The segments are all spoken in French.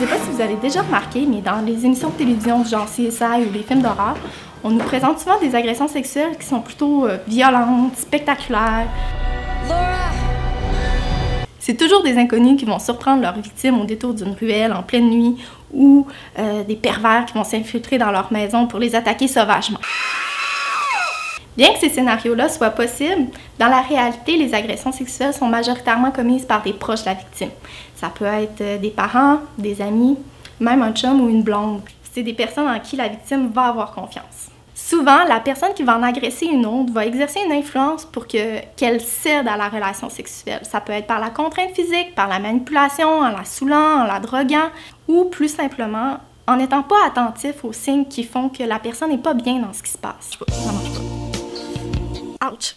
sais pas si vous avez déjà remarqué, mais dans les émissions de télévision du genre CSI ou les films d'horreur, on nous présente souvent des agressions sexuelles qui sont plutôt violentes, spectaculaires. C'est toujours des inconnus qui vont surprendre leurs victimes au détour d'une ruelle en pleine nuit ou des pervers qui vont s'infiltrer dans leur maison pour les attaquer sauvagement. Bien que ces scénarios-là soient possibles, dans la réalité, les agressions sexuelles sont majoritairement commises par des proches de la victime. Ça peut être des parents, des amis, même un chum ou une blonde. C'est des personnes en qui la victime va avoir confiance. Souvent, la personne qui va en agresser une autre va exercer une influence pour qu'elle cède à la relation sexuelle. Ça peut être par la contrainte physique, par la manipulation, en la saoulant, en la droguant, ou plus simplement, en n'étant pas attentif aux signes qui font que la personne n'est pas bien dans ce qui se passe. Ça marche pas. Ouch!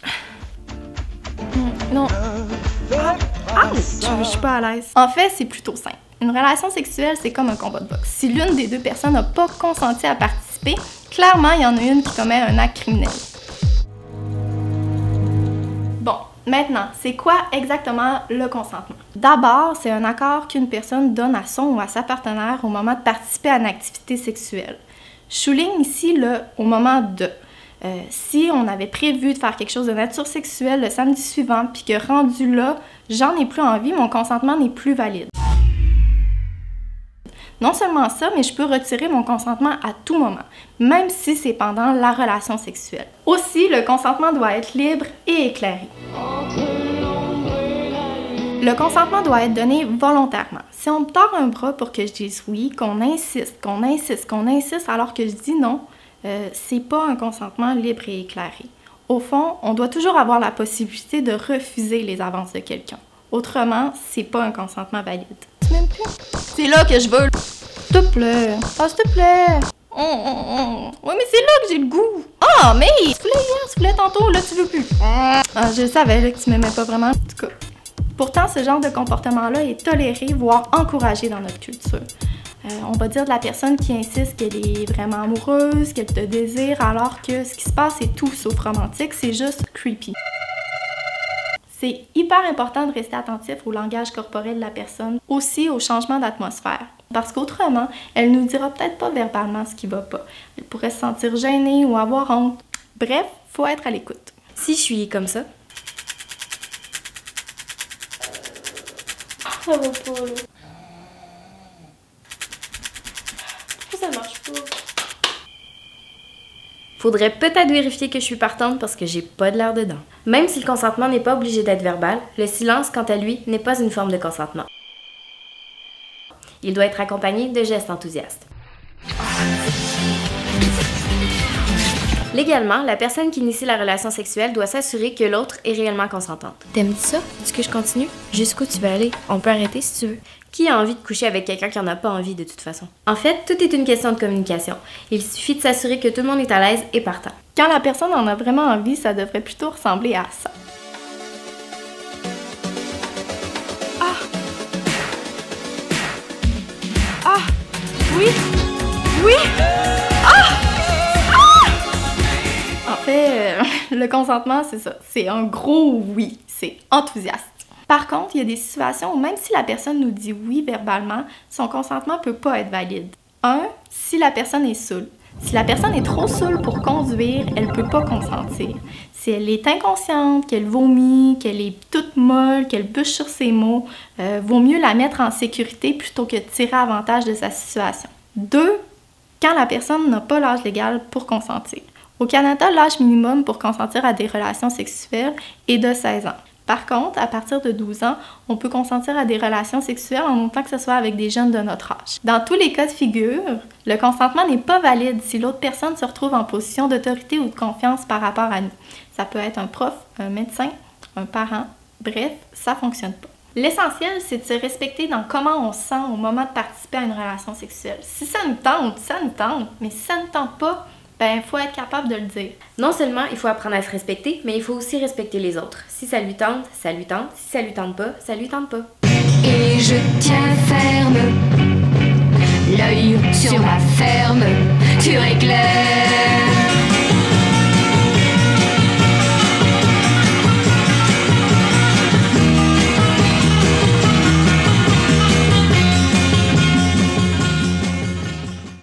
Non. Ouch! Je suis pas à l'aise. En fait, c'est plutôt simple. Une relation sexuelle, c'est comme un combat de boxe. Si l'une des deux personnes n'a pas consenti à participer, clairement, il y en a une qui commet un acte criminel. Bon, maintenant, c'est quoi exactement le consentement? D'abord, c'est un accord qu'une personne donne à son ou à sa partenaire au moment de participer à une activité sexuelle. Je souligne ici le « au moment de ». Si on avait prévu de faire quelque chose de nature sexuelle le samedi suivant, puis que rendu là, j'en ai plus envie, mon consentement n'est plus valide. Non seulement ça, mais je peux retirer mon consentement à tout moment, même si c'est pendant la relation sexuelle. Aussi, le consentement doit être libre et éclairé. Le consentement doit être donné volontairement. Si on me tord un bras pour que je dise oui, qu'on insiste alors que je dis non, c'est pas un consentement libre et éclairé. Au fond, on doit toujours avoir la possibilité de refuser les avances de quelqu'un. Autrement, c'est pas un consentement valide. Même plus. C'est là que je veux. S'il te plaît. Ah, s'il te plaît. Oui, mais c'est là que j'ai le goût. Ah, mais tu voulais hier, tu voulais tantôt, là tu veux plus. Ah, je savais là, que tu m'aimais pas vraiment. En tout cas. Pourtant, ce genre de comportement-là est toléré, voire encouragé dans notre culture. On va dire de la personne qui insiste qu'elle est vraiment amoureuse, qu'elle te désire, alors que ce qui se passe est tout sauf romantique, c'est juste creepy. C'est hyper important de rester attentif au langage corporel de la personne, aussi au changement d'atmosphère. Parce qu'autrement, elle nous dira peut-être pas verbalement ce qui va pas. Elle pourrait se sentir gênée ou avoir honte. Bref, faut être à l'écoute. Si je suis comme ça. Ça va pas, là. Ça marche pas. Faudrait peut-être vérifier que je suis partante parce que j'ai pas de l'air dedans. Même si le consentement n'est pas obligé d'être verbal, le silence, quant à lui, n'est pas une forme de consentement. Il doit être accompagné de gestes enthousiastes. Légalement, la personne qui initie la relation sexuelle doit s'assurer que l'autre est réellement consentante. T'aimes-tu ça? Est-ce que je continue? Jusqu'où tu veux aller? On peut arrêter si tu veux. Qui a envie de coucher avec quelqu'un qui en a pas envie de toute façon? En fait, tout est une question de communication. Il suffit de s'assurer que tout le monde est à l'aise et partant. Quand la personne en a vraiment envie, ça devrait plutôt ressembler à ça. Ah! Ah! Oui! Oui! Ah! En fait, le consentement, c'est ça. C'est un gros oui. C'est enthousiaste. Par contre, il y a des situations où même si la personne nous dit oui verbalement, son consentement peut pas être valide. 1. Si la personne est saoule. Si la personne est trop saoule pour conduire, elle peut pas consentir. Si elle est inconsciente, qu'elle vomit, qu'elle est toute molle, qu'elle bûche sur ses mots, vaut mieux la mettre en sécurité plutôt que de tirer avantage de sa situation. 2. Quand la personne n'a pas l'âge légal pour consentir. Au Canada, l'âge minimum pour consentir à des relations sexuelles est de 16 ans. Par contre, à partir de 12 ans, on peut consentir à des relations sexuelles en autant que ce soit avec des jeunes de notre âge. Dans tous les cas de figure, le consentement n'est pas valide si l'autre personne se retrouve en position d'autorité ou de confiance par rapport à nous. Ça peut être un prof, un médecin, un parent, bref, ça fonctionne pas. L'essentiel, c'est de se respecter dans comment on se sent au moment de participer à une relation sexuelle. Si ça nous tente, mais si ça ne tente pas, ben, il faut être capable de le dire. Non seulement il faut apprendre à se respecter, mais il faut aussi respecter les autres. Si ça lui tente, ça lui tente. Si ça lui tente pas, ça lui tente pas. Et je tiens ferme, l'œil sur ma ferme, tu éclaires.